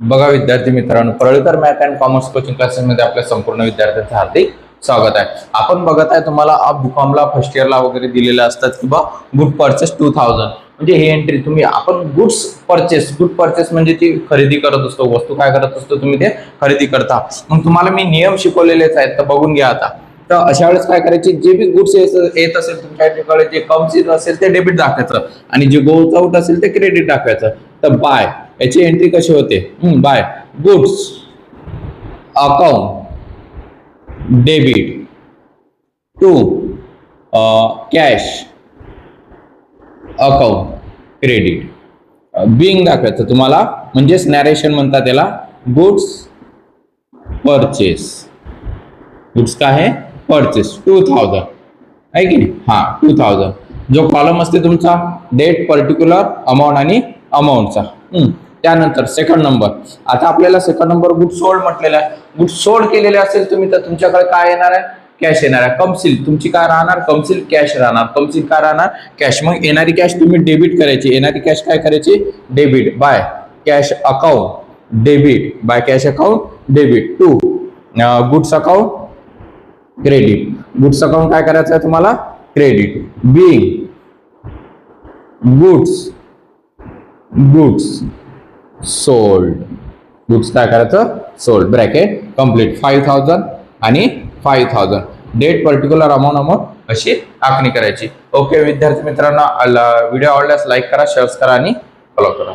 बघा विद्यार्थी मित्रांनो, पळळकर मॅथ अँड कॉमर्स कोचिंग क्लासेसमध्ये आपल्या संपूर्ण विद्यार्थ्यांचं हार्दिक स्वागत आहे. आपण बघत आहे तुम्हाला बीकॉमला फर्स्ट इयरला वगैरे दिलेले असतात की बा गुड परचेस 2000 म्हणजे ही एंट्री तुम्ही आपण गुड परचेस म्हणजे ती खरेदी करत असतो, वस्तू काय करत असतो तुम्ही ते खरेदी करता. मग तुम्हाला मी नियम शिकवलेलेच आहेत तर बघून घ्या आता. तर अशा वेळेस काय करायचे, जे बी गुड्स येत असेल तुमच्याकडे, जे कम्स येत असेल ते डेबिट दाखवायचं आणि जे गोज आउट असेल ते क्रेडिट दाखवायचं. तर बाय याची एंट्री कशी होते, by goods account debit to cash account credit. Being दाखवायचं तुम्हाला, म्हणजेच नॅरेशन म्हणतात त्याला. गुड्स परचेस, गुड्स काय आहे परचेस 2000 आहे की नाही. हा 2000 जो कॉलम असते तुमचा डेट, पर्टिक्युलर अमाऊंट आणि अमाऊंटचा. त्यानंतर सेकंड नंबर, आता आपल्याला सेकंड नंबर गुड सोल्ड म्हटलेला आहे. गुड सोल्ड केलेले असेल तुम्ही तर तुमच्याकडे काय येणार आहे, कॅश येणार आहे. कमसील तुमची काय राहणार, कमसील कॅश राहणार. कमसील काय राहणार, कॅश. मग येणारी कॅश तुम्ही डेबिट करायची. येणारी कॅश काय करायची, debit by cash account debit by cash account debit to goods account credit. Goods account काय करायचं आहे तुम्हाला, credit. Being goods sold, goods काय करायचं सोल्ड, ब्रॅकेट कम्प्लीट 5000 आणि 5000. डेट, पर्टिक्युलर अमाऊंट अशी आखणी करायची. ओके विद्यार्थी मित्रांनो, व्हिडिओ आवडल्यास लाईक करा, शेअर करा आणि फॉलो करा.